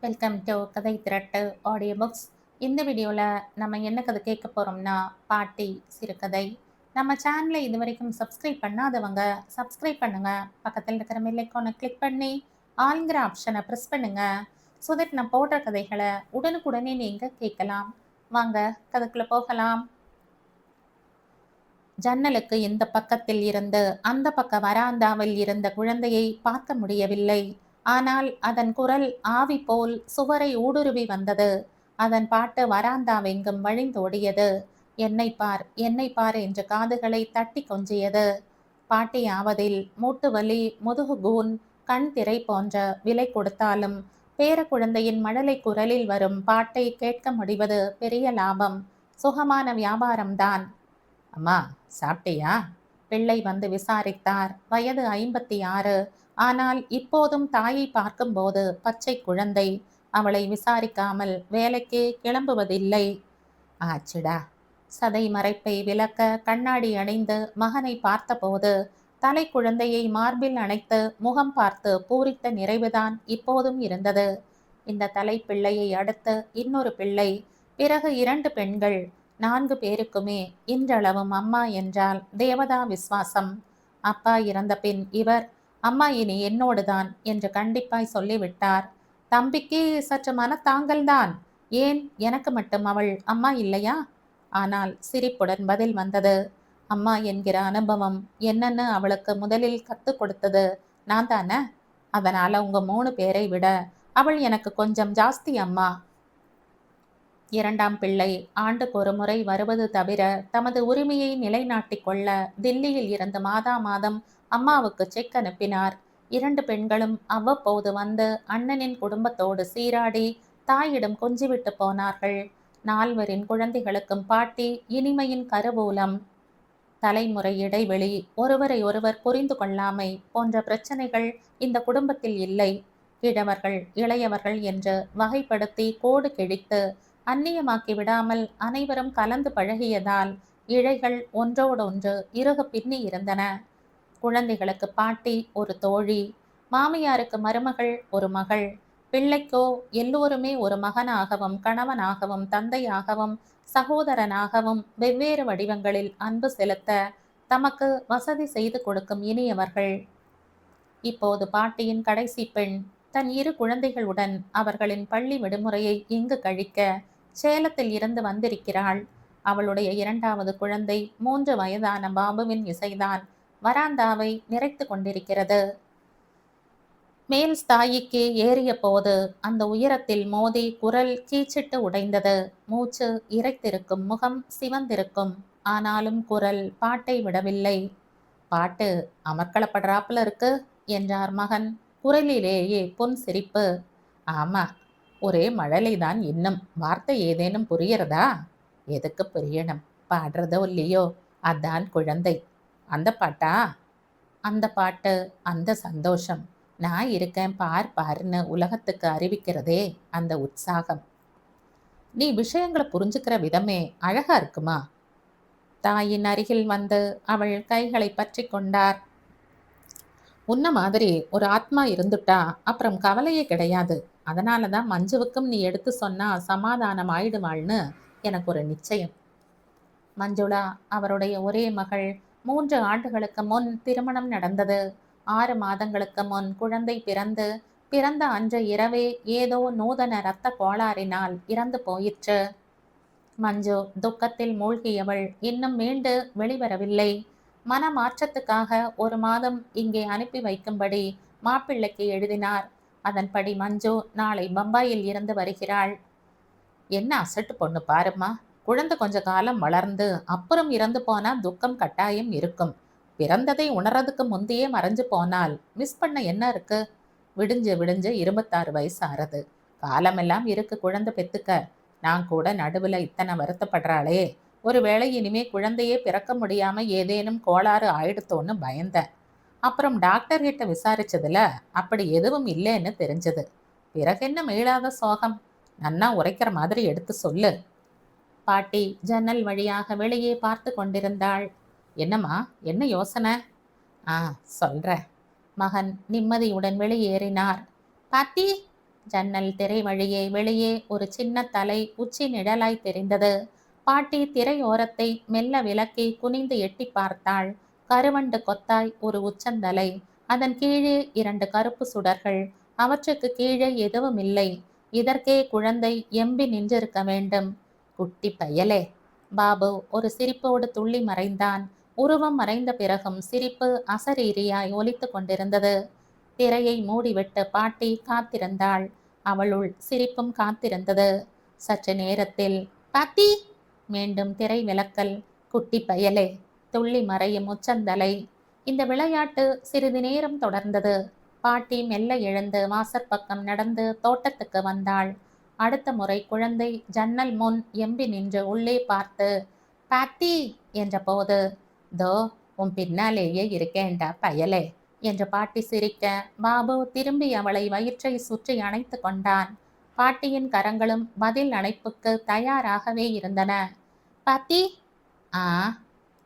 Welcome to கதை திரட்டு audio books. இந்த வீடியோவில் நம்ம என்ன கதை கேட்க போகிறோம்னா, பாட்டி சிறுகதை. நம்ம சேனலை இது வரைக்கும் சப்ஸ்கிரைப் பண்ணாதவங்க சப்ஸ்கிரைப் பண்ணுங்க. பக்கத்தில் இருக்கிற பெல் ஐகானை கிளிக் பண்ணி ஆல்ங்கிற ஆப்ஷனை ப்ரெஸ் பண்ணுங்க. ஸோ தட் நான் போடுற கதைகளை உடனுக்குடனே நீங்கள் கேட்கலாம். வாங்க கதைக்குள்ள போகலாம். ஜன்னலுக்கு இந்த பக்கத்தில் இருந்து அந்த பக்க வராந்தாவில் இருந்த குழந்தையை பார்க்க முடியவில்லை. ஆனால் அதன் குரல் ஆவி போல் சுவரை ஊடுருவி வந்தது. அதன் பாட்டு வராந்தாவெங்கும் வழிந்தோடியது. என்னை பார் என்னை பார் என்று காதுகளை தட்டி கொஞ்சியது. பாட்டியாவதில் மூட்டு வலி, முதுகு கூன், கண் திரை போன்ற விலை கொடுத்தாலும் பேர குழந்தையின் மழலை குரலில் வரும் பாட்டை கேட்க முடிவது பெரிய லாபம். சுகமான வியாபாரம்தான். அம்மா, சாப்பிட்டியா? பிள்ளை வந்து விசாரித்தார். வயது 56. ஆனால் இப்போதும் தாயை பார்க்கும்போது பச்சை குழந்தை. அவளை விசாரிக்காமல் வேலைக்கு கிளம்புவதில்லை. ஆச்சுடா. சதை மறைப்பை விலக்க கண்ணாடி அணிந்து மகனை பார்த்தபோது தலை குழந்தையை மார்பில் அணைத்து முகம் பார்த்து பூரித்த நிறைவுதான் இப்போதும் இருந்தது. இந்த தலை பிள்ளையை அடுத்து இன்னொரு பிள்ளை, பிறகு 2 பெண்கள். 4 பேருக்குமே இன்றளவும் அம்மா என்றால் தேவதா விசுவாசம். அப்பா இறந்த பின் இவர் அம்மா இனி என்னோடுதான் என்று கண்டிப்பாய் சொல்லிவிட்டார். தம்பிக்கு சற்று மனத்தாங்கல்தான். ஏன், எனக்கு மட்டும் அவள் அம்மா இல்லையா? ஆனால் சிரிப்புடன் பதில் வந்தது. அம்மா என்கிற அனுபவம் என்னன்னு அவளுக்கு முதலில் கற்றுக் கொடுத்தது நான் தானே. அதனால உங்க 3 பேரை விட அவள் எனக்கு கொஞ்சம் ஜாஸ்தி அம்மா. 2ஆம் பிள்ளை ஆண்டுக்கு ஒரு முறை வருவது தவிர தமது உரிமையை நிலைநாட்டிக் கொள்ள தில்லியில் இருந்து மாதா மாதம் அம்மாவுக்கு செக் அனுப்பினார். 2 பெண்களும் அவ்வப்போது வந்து அண்ணனின் குடும்பத்தோடு சீராடி தாயிடம் கொஞ்சிவிட்டு போனார்கள். 4 குழந்தைகளுக்கும் பாட்டி இனிமையின் கருவூலம். தலைமுறை இடைவெளி, ஒருவரை ஒருவர் புரிந்து கொள்ளாமை போன்ற பிரச்சனைகள் இந்த குடும்பத்தில் இல்லை. கிழவர்கள் இளையவர்கள் என்று வகைப்படுத்தி கோடு கிழித்து அந்நியமாக்கி விடாமல் அனைவரும் கலந்து பழகியதால் இழைகள் ஒன்றோடொன்று இறுக பின்னி இருந்தன. குழந்தைகளுக்கு பாட்டி ஒரு தோழி, மாமியாருக்கு மருமகள் ஒரு மகள், பிள்ளைக்கோ எல்லோருமே ஒரு மகனாகவும் கணவனாகவும் தந்தையாகவும் சகோதரனாகவும் வெவ்வேறு வடிவங்களில் அன்பு செலுத்த தமக்கு வசதி செய்து கொடுக்கும் இனியவர்கள். இப்போது பாட்டியின் கடைசி பெண் தன் 2 குழந்தைகளுடன் அவர்களின் பள்ளி விடுமுறையை இங்கு கழிக்க சேலத்தில் இருந்து வந்திருக்கிறாள். அவளுடைய 2வது குழந்தை 3 வயதான பாபுவின் இசைதான் வராந்தாவை நிறைத்து கொண்டிருக்கிறது. மேல் ஸ்தாயிக்கு ஏறிய போது அந்த உயரத்தில் மோதி குரல் கீச்சிட்டு உடைந்தது. மூச்சு இறைத்திருக்கும், முகம் சிவந்திருக்கும். ஆனாலும் குரல் பாட்டை விடவில்லை. பாட்டு அமர்க்களப்படுறாப்புல இருக்கு என்றார் மகன். குரலிலேயே புன் சிரிப்பு. ஆமா, ஒரே மழலைதான். இன்னும் வார்த்தை ஏதேனும் புரியறதா? எதுக்கு புரியணும்? பாடுறதோ இல்லையோ, அதான் குழந்தை. அந்த பாட்டா? அந்த பாட்டு, அந்த சந்தோஷம். நான் இருக்கேன் பார் பாருன்னு உலகத்துக்கு அறிவிக்கிறதே அந்த உற்சாகம். நீ விஷயங்களை புரிஞ்சுக்கிற விதமே அழகா இருக்குமா? தாயின் அருகில் வந்து அவள் கைகளை பற்றி கொண்டார். உன்ன மாதிரி ஒரு ஆத்மா இருந்துட்டா அப்புறம் கவலையே கிடையாது. அதனால தான் மஞ்சுவுக்கும் நீ எடுத்து சொன்னா சமாதானம் ஆயிடுவாள்னு எனக்கு ஒரு நிச்சயம். மஞ்சுளா அவருடைய ஒரே மகள். 3 ஆண்டுகளுக்கு முன் திருமணம் நடந்தது. 6 மாதங்களுக்கு முன் குழந்தை பிறந்த அன்று இரவே ஏதோ நூதன இரத்த கோளாறினால் இறந்து போயிற்று. மஞ்சு துக்கத்தில் மூழ்கியவள் இன்னும் மீண்டு வெளிவரவில்லை. மன மாற்றத்துக்காக 1 மாதம் இங்கே அனுப்பி வைக்கும்படி மாப்பிள்ளைக்கு எழுதினார். அதன்படி மஞ்சு நாளை பம்பாயில் இருந்து வருகிறாள். என்ன அசட்டு பொண்ணு பாருமா. குழந்தை கொஞ்ச காலம் வளர்ந்து அப்புறம் இறந்து போனா துக்கம் கட்டாயம் இருக்கும். பிறந்ததை உணர்றதுக்கு முந்தையே மறைஞ்சு போனால் மிஸ் பண்ண என்ன இருக்கு? விடிஞ்சு விடிஞ்சு 26 வயசு ஆறது. காலமெல்லாம் இருக்கு குழந்தை பெத்துக்க. நான் கூட நடுவில் இத்தனை வருத்தப்படுறாளே, ஒருவேளை இனிமே குழந்தையே பிறக்க முடியாம ஏதேனும் கோளாறு ஆயிடுத்தோன்னு பயந்தேன். அப்புறம் டாக்டர் கிட்ட விசாரிச்சதுல அப்படி எதுவும் இல்லைன்னு தெரிஞ்சது. பிறகு என்ன மீளாத சோகம்? நன்னா உரைக்கிற மாதிரி எடுத்து சொல்லு. பாட்டி ஜன்னல் வழியாக வெளியே பார்த்து கொண்டிருந்தாள். என்னம்மா, என்ன யோசனை? சொல்ற. மகன் நிம்மதியுடன் வெளியேறினார். பாட்டி, ஜன்னல் திரை வழியே வெளியே ஒரு சின்ன தலை உச்சி நிழலாய் தெரிந்தது. பாட்டி திரையோரத்தை மெல்ல விலக்கி குனிந்து எட்டி பார்த்தாள். கருவண்டு கொத்தாய் ஒரு உச்சந்தலை, அதன் கீழே 2 கருப்பு சுடர்கள். அவற்றுக்கு கீழே எதுவும் இல்லை. இதற்கே குழந்தை எம்பி நின்றிருக்க வேண்டும். குட்டி பயலே! பாபு ஒரு சிரிப்போடு துள்ளி மறைந்தான். உருவம் மறைந்த பிறகும் சிரிப்பு அசரீரியாய் ஒலித்து கொண்டிருந்தது. திரையை மூடிவிட்டு பாட்டி காத்திருந்தாள். அவளுள் சிரிப்பும் காத்திருந்தது. சற்று நேரத்தில், பாத்தி! மீண்டும் திரை விலக்கல். குட்டி பயலே! துள்ளி மறையும் உச்சந்தலை. இந்த விளையாட்டு சிறிது நேரம் தொடர்ந்தது. பாட்டி மெல்ல எழுந்து வாசற்பக்கம் நடந்து தோட்டத்துக்கு வந்தாள். அடுத்த முறை குழந்தை ஜன்னல் முன் எம்பி நின்று உள்ளே பார்த்து, பாத்தி என்ற போது, தோ உன் பின்னாலேயே இருக்கேன்டா பயலே என்று பாட்டி சிரிக்க, பாபு திரும்பி அவளை வயிற்றை சுற்றி அணைத்து கொண்டான். பாட்டியின் கரங்களும் பதில் அணைப்புக்கு தயாராகவே இருந்தன. பாத்தி, ஆ,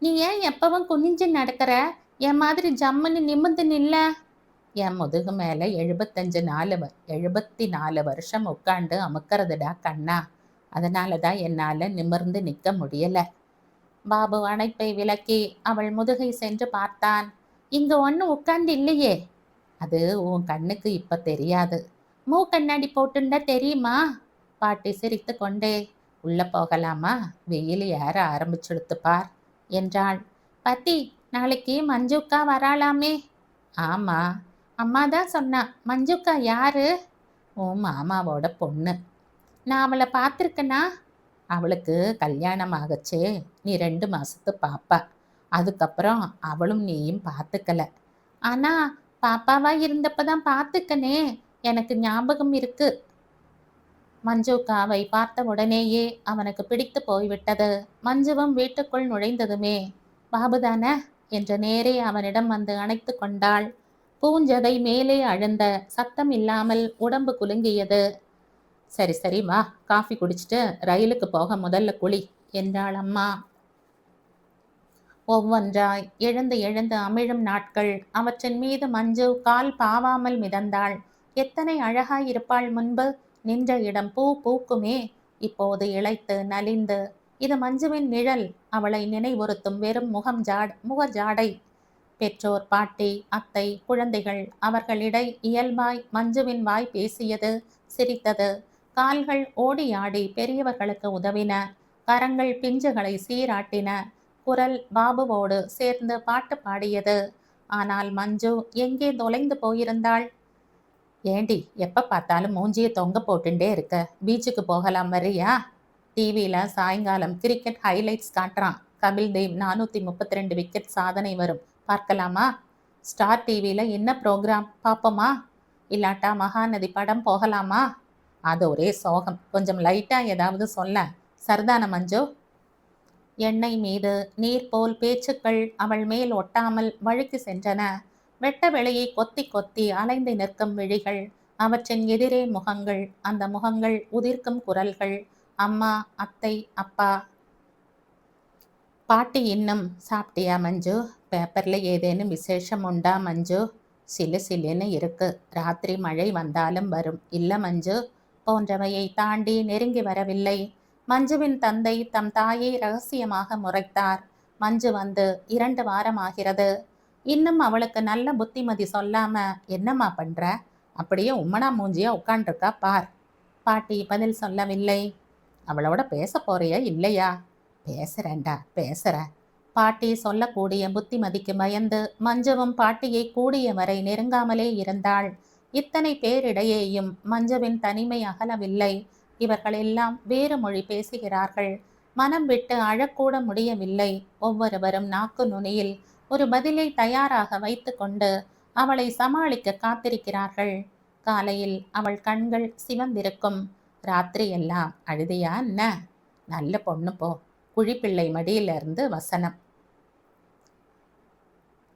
நீ ஏன் எப்பவும் குனிஞ்சு நடக்கிற? என் மாதிரி ஜம்முன்னு நிமிர்ந்து நில்ல. என் முதுகு மேல 74 வருஷம் உட்காண்டு அமுக்கிறதுடா கண்ணா. அதனாலதான் என்னால நிமிர்ந்து நிற்க முடியல. பாபு அணைப்பை விலக்கி அவள் முதுகை சென்று பார்த்தான். இங்க ஒன்னும் உட்கார்ந்து இல்லையே. அது உன் கண்ணுக்கு இப்ப தெரியாது. கண்ணாடி போட்டுண்டா தெரியுமா? பாட்டி சிரித்து கொண்டே, உள்ள போகலாமா? வெயில் ஏற ஆரம்பிச்சுடுத்து பார் என்றாள். பாட்டி, நாளைக்கு மஞ்சுக்கா வராளாமே. ஆமா, அம்மா தான் சொன்னா. மஞ்சுக்கா யாரு? உன் மாமாவோட பொண்ணு. நான் அவளை பார்த்துருக்கேனா? அவளுக்கு கல்யாணம் ஆகச்சே. நீ 2 மாசத்து பாப்பா. அதுக்கப்புறம் அவளும் நீயும் பார்த்துக்கல. ஆனா பாப்பாவா இருந்தப்பதான் பார்த்துக்கனே. எனக்கு ஞாபகம் இருக்கு. மஞ்சுக்காவை பார்த்த உடனேயே அவனுக்கு பிடித்து போய்விட்டது. மஞ்சுவும் வீட்டுக்குள் நுழைந்ததுமே, பாபுதானே என்ற நேரே அவனிடம் வந்து அணைத்து கொண்டாள். பூஞ்சதை மேலே அழுந்த சத்தம் இல்லாமல் உடம்பு குலுங்கியது. சரி சரி வா, காஃபி குடிச்சிட்டு ரயிலுக்கு போக முதல்ல குளி என்றாள் அம்மா. ஒவ்வொன்றாய் எழுந்து எழுந்து அமிழும் நாட்கள். அவற்றின் மீது மஞ்சு கால் பாவாமல் மிதந்தாள். எத்தனை அழகாயிருப்பாள் முன்பு. நின்ற இடம் பூ பூக்குமே. இப்போது இளைத்து நலிந்து. இது மஞ்சுவின் நிழல். அவளை நினைவுறுத்தும் வெறும் முக ஜாடை. பெற்றோர், பாட்டி, அத்தை, குழந்தைகள், அவர்களிடை இயல்பாய் மஞ்சுவின் வாய் பேசியது, சிரித்தது. கால்கள் ஓடி ஆடி பெரியவர்களுக்கு உதவின. கரங்கள் பிஞ்சுகளை சீராட்டின. குரல் பாபுவோடு சேர்ந்து பாட்டு பாடியது. ஆனால் மஞ்சு எங்கே தொலைந்து போயிருந்தாள்? ஏண்டி எப்ப பார்த்தாலும் மூஞ்சியை தொங்க போட்டுட்டே இருக்க? பீச்சுக்கு போகலாம் வரியா? டிவியில சாயங்காலம் கிரிக்கெட் ஹைலைட்ஸ் காட்டுறான். கபில் தேவ் 432 விக்கெட் சாதனை வரும். பார்க்கலாமா? ஸ்டார் டிவியில என்ன ப்ரோக்ராம் பார்ப்போமா? இல்லாட்டா மகாநதி படம் போகலாமா? அது ஒரே சோகம். கொஞ்சம் லைட்டா ஏதாவது சொல்ல. சர்தான மஞ்சு. எண்ணெய் மீது நீர் போல் பேச்சுக்கள் அவள் மேல் ஒட்டாமல் வழுக்கி சென்றன. வெட்ட வெளியை கொத்தி கொத்தி அலைந்து நிற்கும் விழிகள். அவற்றின் எதிரே முகங்கள். அந்த முகங்கள் உதிர்க்கும் குரல்கள். அம்மா, அத்தை, அப்பா. பாட்டி இன்னும், சாப்பிட்டியா மஞ்சு? பேப்பர்ல ஏதேனும் விசேஷம் உண்டா மஞ்சு? சிலு சிலுன்னு இருக்கு. ராத்திரி மழை வந்தாலும் வரும் இல்ல மஞ்சு? போன்றவையை தாண்டி நெருங்கி வரவில்லை. மஞ்சுவின் தந்தை தம் தாயை ரகசியமாக முறைத்தார். மஞ்சு வந்து 2 வாரம் ஆகிறது. இன்னும் அவளுக்கு நல்ல புத்திமதி சொல்லாம என்னம்மா பண்ற? அப்படியே உம்மனா மூஞ்சியா உட்காண்டிருக்கா பார். பாட்டி பதில் சொல்லவில்லை. அவளோட பேச போறியா இல்லையா? பேசுறேன்டா, பேசுறேன். பாட்டி சொல்லக்கூடிய புத்திமதிக்கு பயந்து மஞ்சுவும் பாட்டியை கூடிய வரை நெருங்காமலே இருந்தாள். இத்தனை பேரிடையேயும் மஞ்சுவின் தனிமை அகலவில்லை. இவர்கள் எல்லாம் வேறு மொழி பேசுகிறார்கள். மனம் விட்டு அழக்கூட முடியவில்லை. ஒவ்வொருவரும் நாக்கு நுனியில் ஒரு பதிலை தயாராக வைத்து கொண்டு அவளை சமாளிக்க காத்திருக்கிறார்கள். காலையில் அவள் கண்கள் சிவந்திருக்கும். ராத்திரி எல்லாம் அழுதியா என்ன? நல்ல பொண்ணு போ. குழிப்பிள்ளை மடியிலிருந்து வசனம்.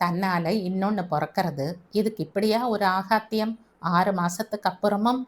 தன்னால இன்னொன்னு பிறக்கிறது. இதுக்கு இப்படியா ஒரு ஆகாத்தியம்? 6 மாசத்துக்கு அப்புறமும்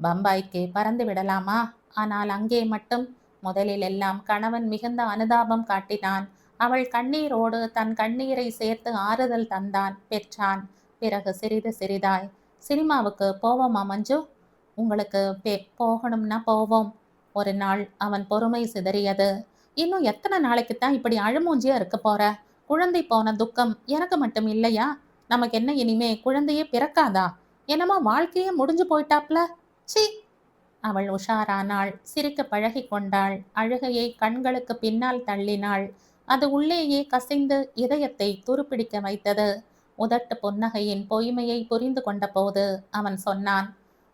பம்பாய்க்கு பறந்து விடலாமா? ஆனால் அங்கே மட்டும். முதலில் எல்லாம் கணவன் மிகுந்த அனுதாபம் காட்டினான். அவள் கண்ணீரோடு தன் கண்ணீரை சேர்த்து ஆறுதல் தந்தான், பெற்றான். பிறகு சிறிது சிறிதாய், சினிமாவுக்கு போவோமா மஞ்சு? உங்களுக்கு போகணும்னா போவோம். ஒரு நாள் அவன் பொறுமை சிதறியது. இன்னும் எத்தனை நாளைக்கு தான் இப்படி அழுமூஞ்சியா இருக்க போற? குழந்தை போன துக்கம் எனக்கு மட்டும் இல்லையா? நமக்கு என்ன இனிமே குழந்தையே பிறக்காதா? என்னமோ வாழ்க்கையே முடிஞ்சு போயிட்டாப்ல. சீ! அவள் உஷாரானாள். சிரிக்க பழகிக் கொண்டாள். அழுகையை கண்களுக்கு பின்னால் தள்ளினாள். அது உள்ளேயே கசிந்து இதயத்தை துருப்பிடிக்க வைத்தது. உதட்டு புன்னகையின் பொய்மையை புரிந்து கொண்ட போது அவன் சொன்னான்,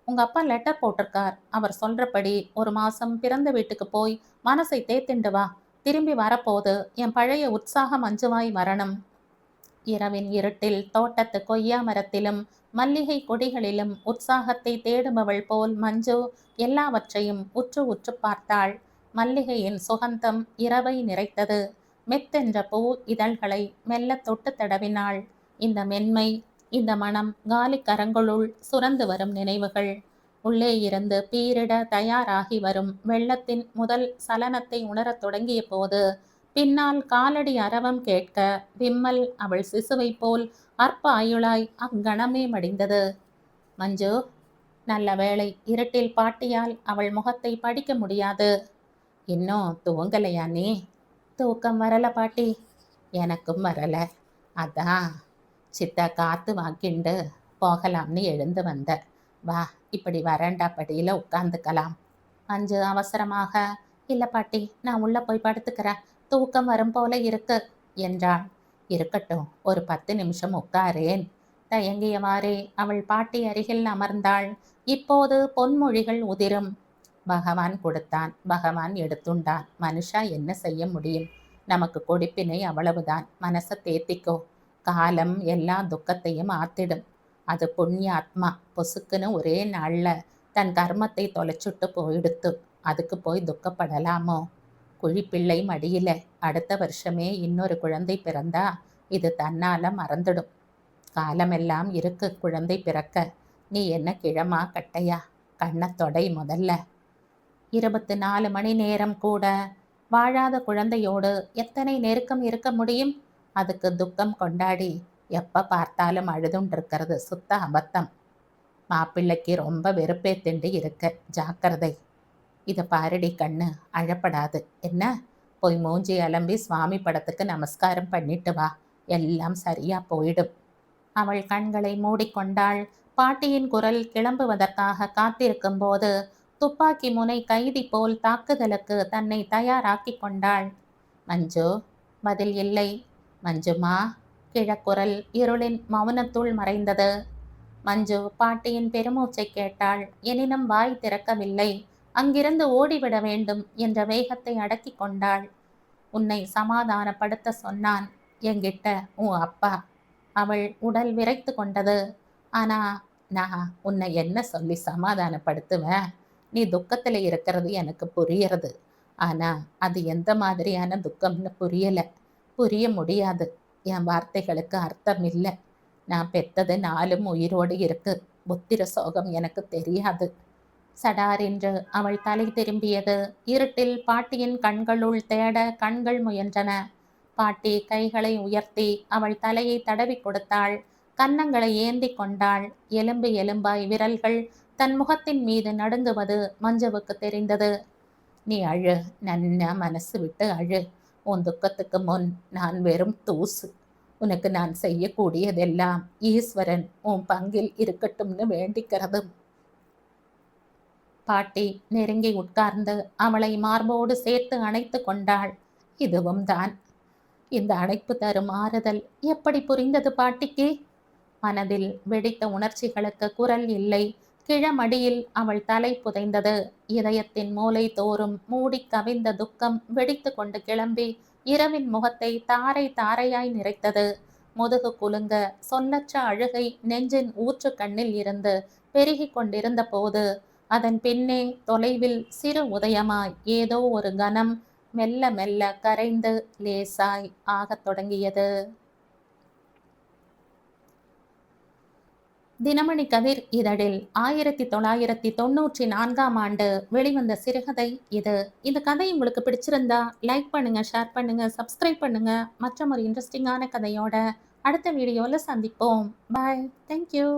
உங்க அப்பா லெட்டர் போட்டிருக்கார். அவர் சொல்றபடி ஒரு மாசம் பிறந்த வீட்டுக்கு போய் மனசை தேத்திண்டு வா. திரும்பி வரப்போது என் பழைய உற்சாகம் மஞ்சுவாய் வரணும். இரவின் இருட்டில் தோட்டத்து கொய்யா மரத்திலும் மல்லிகை கொடிகளிலும் உற்சாகத்தை தேடுபவள் போல் மஞ்சு எல்லாவற்றையும் உற்று உற்று பார்த்தாள். மல்லிகையின் சுகந்தம் இரவை நிறைத்தது. மெத்தென்ற பூ இதழ்களை மெல்ல தொட்டு தடவினாள். இந்த மென்மை, இந்த மனம் காலி கரங்களுள் சுரந்து வரும் நினைவுகள். உள்ளே இருந்து பீரிட தயாராகி வரும் வெள்ளத்தின் முதல் சலனத்தை உணரத் தொடங்கிய போது பின்னால் காலடி அரவம் கேட்க விம்மல் அவள் சிசுவை போல் அற்ப ஆயுளாய் அங்கணமே மடிந்தது. மஞ்சு, நல்ல வேளை இருட்டில் பாட்டியால் அவள் முகத்தை படிக்க முடியாது. இன்னும் தூங்கலையா நீ? தூக்கம் வரல பாட்டி. எனக்கும் வரல. அதான் சித்த காத்து வாக்கிண்டு போகலாம்னு எழுந்து வந்த. வா, இப்படி வரண்டா படியில உட்கார்ந்துக்கலாம். மஞ்சு அவசரமாக, இல்ல பாட்டி, நான் உள்ள போய் படுத்துக்கிறேன், தூக்கம் வரும் போல இருக்கு என்றாள். இருக்கட்டும், ஒரு 10 நிமிஷம் உட்காரேன். தயங்கியவாறே அவள் பாட்டி அருகில் அமர்ந்தாள். இப்போது பொன்மொழிகள் உதிரும். பகவான் கொடுத்தான், பகவான் எடுத்துண்டான், மனுஷா என்ன செய்ய முடியும்? நமக்கு கொடுப்பினை அவ்வளவுதான், மனசை தேத்திக்கோ. காலம் எல்லா துக்கத்தையும் ஆத்திடும். அது புண்ணிய ஆத்மா, பொசுக்குன்னு ஒரே நாள்ல தன் கர்மத்தை தொலைச்சுட்டு போயிடுத்து. அதுக்கு போய் துக்கப்படலாமோ? குழிப்பிள்ளை மடியில அடுத்த வருஷமே இன்னொரு குழந்தை பிறந்தா இது தன்னால மறந்துடும். காலமெல்லாம் இருக்கு குழந்தை பிறக்க. நீ என்ன கிழமா கட்டையா? கண்ணை தொடை முதல்ல. 24 மணி நேரம் கூட வாழாத குழந்தையோடு எத்தனை நெருக்கம் இருக்க முடியும்? அதுக்கு துக்கம் கொண்டாடி எப்ப பார்த்தாலும் அழுதுண்டிருக்கிறது சுத்த அபத்தம். மாப்பிள்ளைக்கு ரொம்ப வெறுப்பேத்திண்டு இருக்க, ஜாக்கிரதை. இதை பாரடி கண்ணு, அழப்படாது என்ன? போய் மூஞ்சி அலம்பி சுவாமி படத்துக்கு நமஸ்காரம் பண்ணிட்டு வா, எல்லாம் சரியா போயிடும். அவள் கண்களை மூடிக்கொண்டாள். பாட்டியின் குரல் கிளம்புவதற்காக காத்திருக்கும் போது துப்பாக்கி முனை கைதி போல் தாக்குதலுக்கு தன்னை தயாராக்கி கொண்டாள். மஞ்சு. பதில் இல்லை. மஞ்சுமா. கிழக்குரல் இருளின் மௌனத்துள் மறைந்தது. மஞ்சு பாட்டியின் பெருமூச்சை கேட்டாள். எனினும் வாய் திறக்கவில்லை. அங்கிருந்து ஓடிவிட வேண்டும் என்ற வேகத்தை அடக்கி கொண்டாள். உன்னை சமாதானப்படுத்த சொன்னான் என்கிட்ட உன் அப்பா. அவள் உடல் விரைத்து கொண்டது. ஆனா நான் உன்னை என்ன சொல்லி சமாதானப்படுத்துவேன்? நீ துக்கத்துல இருக்கிறது எனக்கு புரியறது. ஆனா அது எந்த மாதிரியான துக்கம்னு புரிய முடியாது. என் வார்த்தைகளுக்கு அர்த்தம் இல்லை. நான் பெத்தது 4ம் உயிரோடு இருக்கு. புத்திர சோகம் எனக்கு தெரியாது. சடார் என்று அவள் தலை திரும்பியது. இருட்டில் பாட்டியின் கண்களுள் தேட கண்கள் முயன்றன. பாட்டி கைகளை உயர்த்தி அவள் தலையை தடவி கொடுத்தாள். கன்னங்களை ஏந்தி கொண்டாள். எலும்பு எலும்பாய் விரல்கள் தன் முகத்தின் மீது நடுங்குவது மஞ்சுவுக்கு தெரிந்தது. நீ அழு, நன்னா மனசு விட்டு அழு. உன் துக்கத்துக்கு முன் நான் வெறும் தூசு. உனக்கு நான் செய்யக்கூடியதெல்லாம் ஈஸ்வரன் உன் பங்கில் இருக்கட்டும்னு வேண்டிக்கிறது. பாட்டி நெருங்கி உட்கார்ந்து அவளை மார்போடு சேர்த்து அணைத்து கொண்டாள். இதுவும் தான். இந்த அணைப்பு தரும் ஆறுதல் எப்படி புரிந்தது பாட்டிக்கு? மனதில் வெடித்த உணர்ச்சிகளுக்கு குரல் இல்லை. கிழமடியில் அவள் தலை புதைந்தது. இதயத்தின் மூலை தோறும் மூடி கவிந்த துக்கம் வெடித்து கொண்டு கிளம்பி இரவின் முகத்தை தாரை தாரையாய் நிறைத்தது. முதுகு குலுங்க சொல்லற்ற அழுகை நெஞ்சின் ஊற்று கண்ணில் இருந்து பெருகி கொண்டிருந்த போது அதன் பின்னே தொலைவில் சிறு உதயமாய் ஏதோ ஒரு கணம் மெல்ல மெல்ல கரைந்து லேசாய் ஆகத் தொடங்கியது. தினமணி கதிர் இதழில் 1994ஆம் ஆண்டு வெளிவந்த சிறுகதை இது. இந்த கதை உங்களுக்கு பிடிச்சிருந்தா லைக் பண்ணுங்க, ஷேர் பண்ணுங்க, சப்ஸ்கிரைப் பண்ணுங்க. மற்றும் ஒரு இன்ட்ரெஸ்டிங்கான கதையோட அடுத்த வீடியோவில் சந்திப்போம். பாய். தேங்க்யூ.